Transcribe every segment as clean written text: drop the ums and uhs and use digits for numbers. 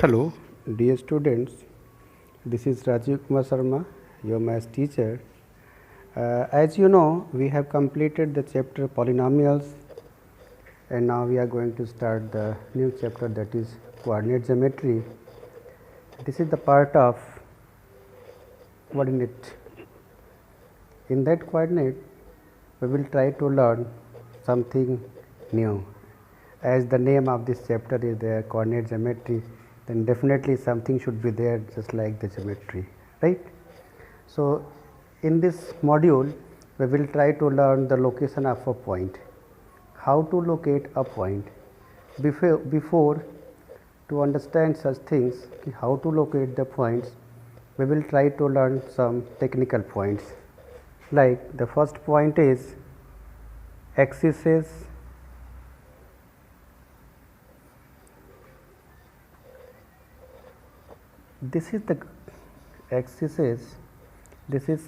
Hello, dear students. This is Rajiv Kumar Sharma, your math teacher. As you know, we have completed the chapter polynomials, and now we are going to start the new chapter, that is coordinate geometry. This is the part of coordinate. In that coordinate, we will try to learn something new. As the name of this chapter is there, coordinate geometry, then definitely something should be there just like the geometry, right. So, in this module we will try to learn the location of a point, how to locate a point. Before to understand such things, how to locate the points, we will try to learn some technical points. Like the first point is axes. This is the axis, this is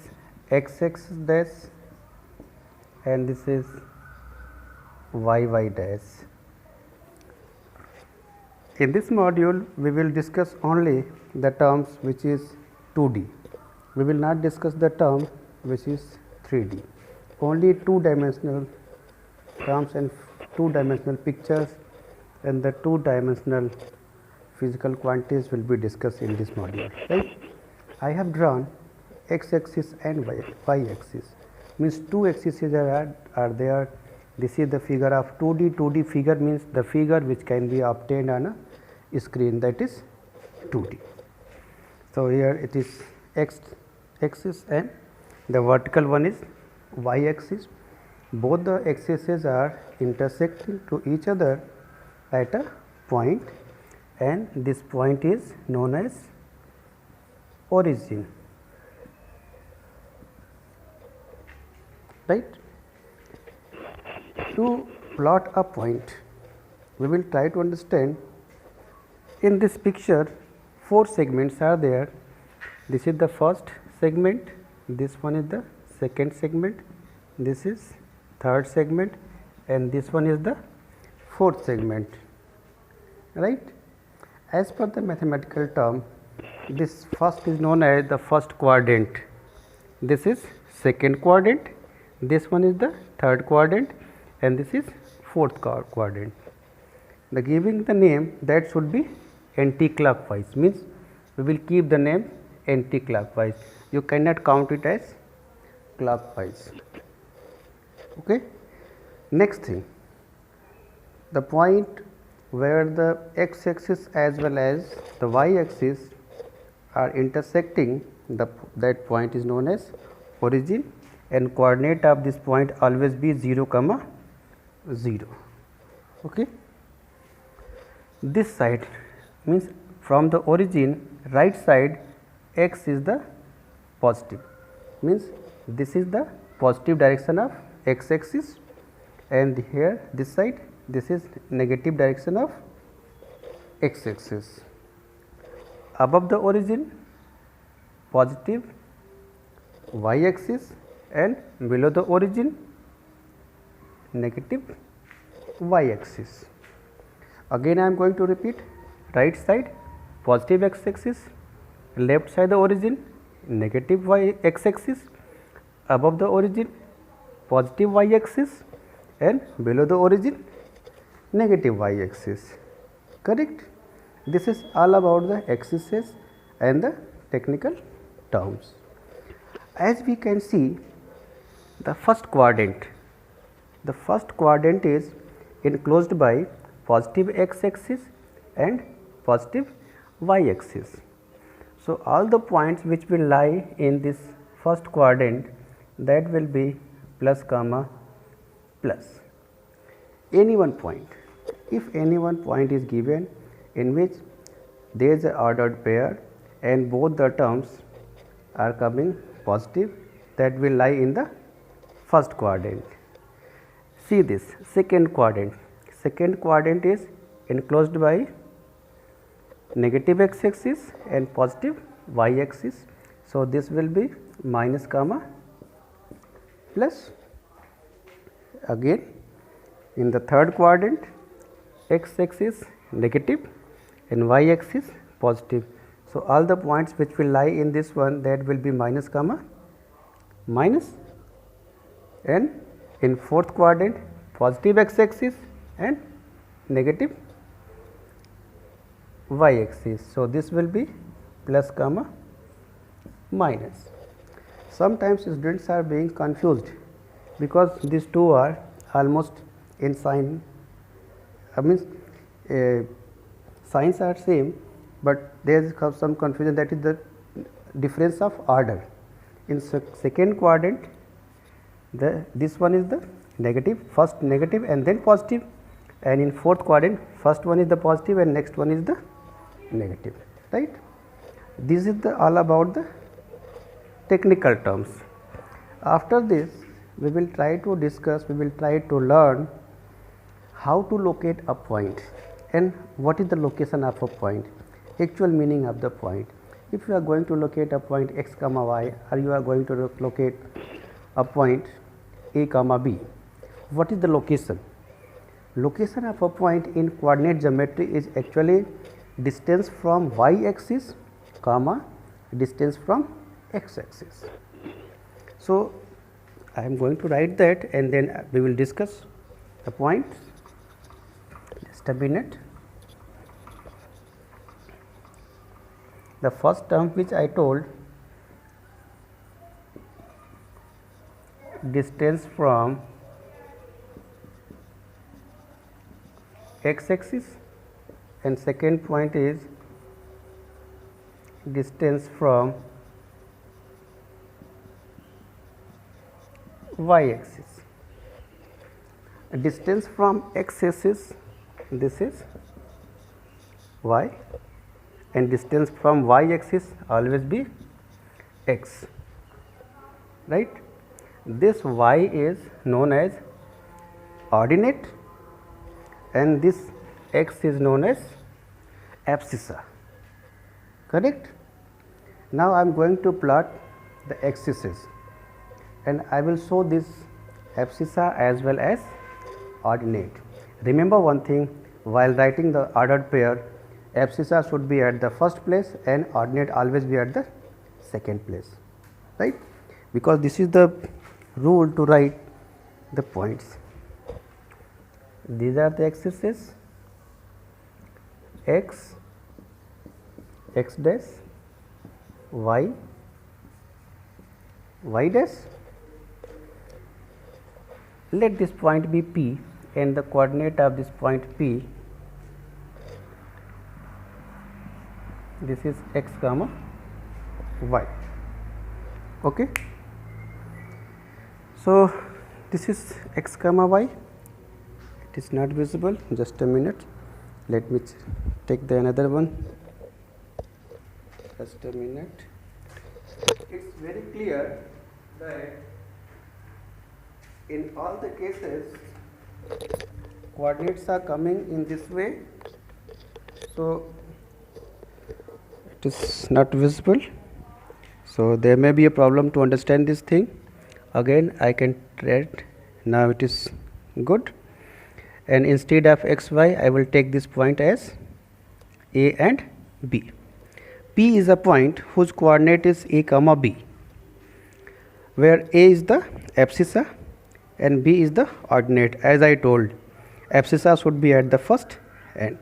x dash and this is y dash. In this module, we will discuss only the terms which is 2D. We will not discuss the term which is 3D. Only two-dimensional terms and two-dimensional pictures and the two-dimensional physical quantities will be discussed in this module, right. I have drawn x axis and y axis, means two axes are there. This is the figure of 2D. 2D figure means the figure which can be obtained on a screen, that is 2D. So, here it is x axis and the vertical one is y axis. Both the axes are intersecting to each other at a point, and this point is known as origin, right. To plot a point, we will try to understand. In this picture, four segments are there. This is the first segment, this one is the second segment, this is third segment, and this one is the fourth segment, right. As per the mathematical term, this first is known as the first quadrant, this is second quadrant, this one is the third quadrant, and this is fourth quadrant. The giving the name that should be anti-clockwise, means we will keep the name anti-clockwise. You cannot count it as clockwise. Okay. Next thing, the point where the x axis as well as the y axis are intersecting, that point is known as origin, and coordinate of this point always be 0, 0. Okay. This side means from the origin right side, x is the positive, means this is the positive direction of x axis, and here this side, this is negative direction of x axis. Above the origin, positive y axis, and below the origin, negative y axis. Again I am going to repeat, right side positive x axis, left side the origin, negative x axis, above the origin positive y axis, and below the origin negative y axis, correct. This is all about the axes and the technical terms. As we can see, the first quadrant is enclosed by positive x axis and positive y axis. So, all the points which will lie in this first quadrant, that will be plus comma plus. Any one point, if any one point is given in which there is a ordered pair and both the terms are coming positive, that will lie in the first quadrant. See this second quadrant. Second quadrant is enclosed by negative x axis and positive y axis. So, this will be minus comma plus. Again in the third quadrant, x axis negative and y axis positive. So, all the points which will lie in this one, that will be minus comma minus, and in fourth quadrant positive x axis and negative y axis. So, this will be plus comma minus. Sometimes students are being confused because these two are almost in sign, signs are same, but there is some confusion, that is the difference of order. In second quadrant, this one is the negative, first negative and then positive, and in fourth quadrant first one is the positive and next one is the negative, right. This is the all about the technical terms. After this, we will try to discuss, we will try to learn how to locate a point and what is the location of a point, actual meaning of the point. If you are going to locate a point x comma y, or you are going to locate a point a comma b, what is the location? Location of a point in coordinate geometry is actually distance from y axis comma distance from x axis. So, I am going to write that and then we will discuss the point. Just a minute. The first term which I told, distance from x axis, and second point is distance from y axis. Distance from x axis, this is y, and distance from y axis always be x, right. This y is known as ordinate and this x is known as abscissa, correct. Now, I am going to plot the axes and I will show this abscissa as well as ordinate. Remember one thing, while writing the ordered pair, abscissa should be at the first place and ordinate always be at the second place, right, because this is the rule to write the points. These are the axes x, x dash, y, y dash. Let this point be P and the coordinate of this point P, this is x comma y, okay. So, this is x comma y, it is not visible, just a minute, let me take the another one, just a minute. It is very clear that in all the cases coordinates are coming in this way. So, it is not visible. So, there may be a problem to understand this thing. Again I can write, now it is good, and instead of x y I will take this point as a and b. P is a point whose coordinate is a comma b, where a is the abscissa and b is the ordinate. As I told, abscissa should be at the first end.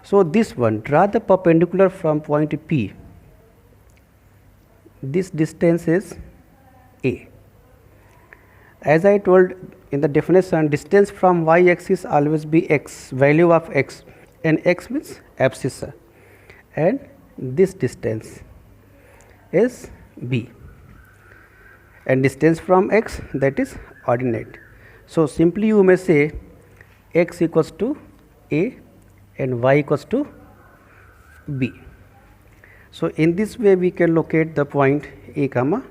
So, this one, draw the perpendicular from point P, this distance is a. As I told in the definition, distance from y axis always be x, value of x, and x means abscissa, and this distance is b, and distance from x, that is ordinate. So, simply you may say x equals to a and y equals to b. So, in this way we can locate the point a comma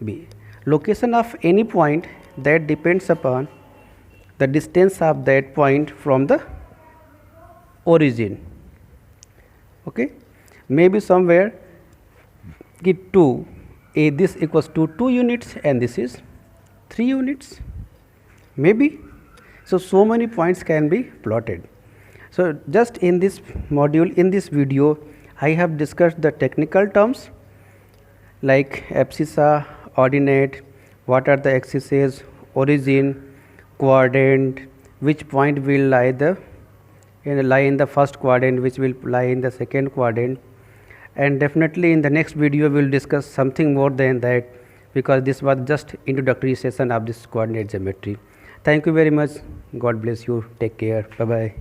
b. Location of any point, that depends upon the distance of that point from the origin, okay. Maybe somewhere get 2 a, this equals to 2 units and this is 3 units, maybe. So, so many points can be plotted. So, just in this module, in this video, I have discussed the technical terms like abscissa, ordinate, what are the axes, origin, quadrant, which point will lie in the first quadrant, which will lie in the second quadrant, and definitely in the next video we will discuss something more than that, because this was just introductory session of this coordinate geometry. Thank you very much. God bless you. Take care. Bye bye.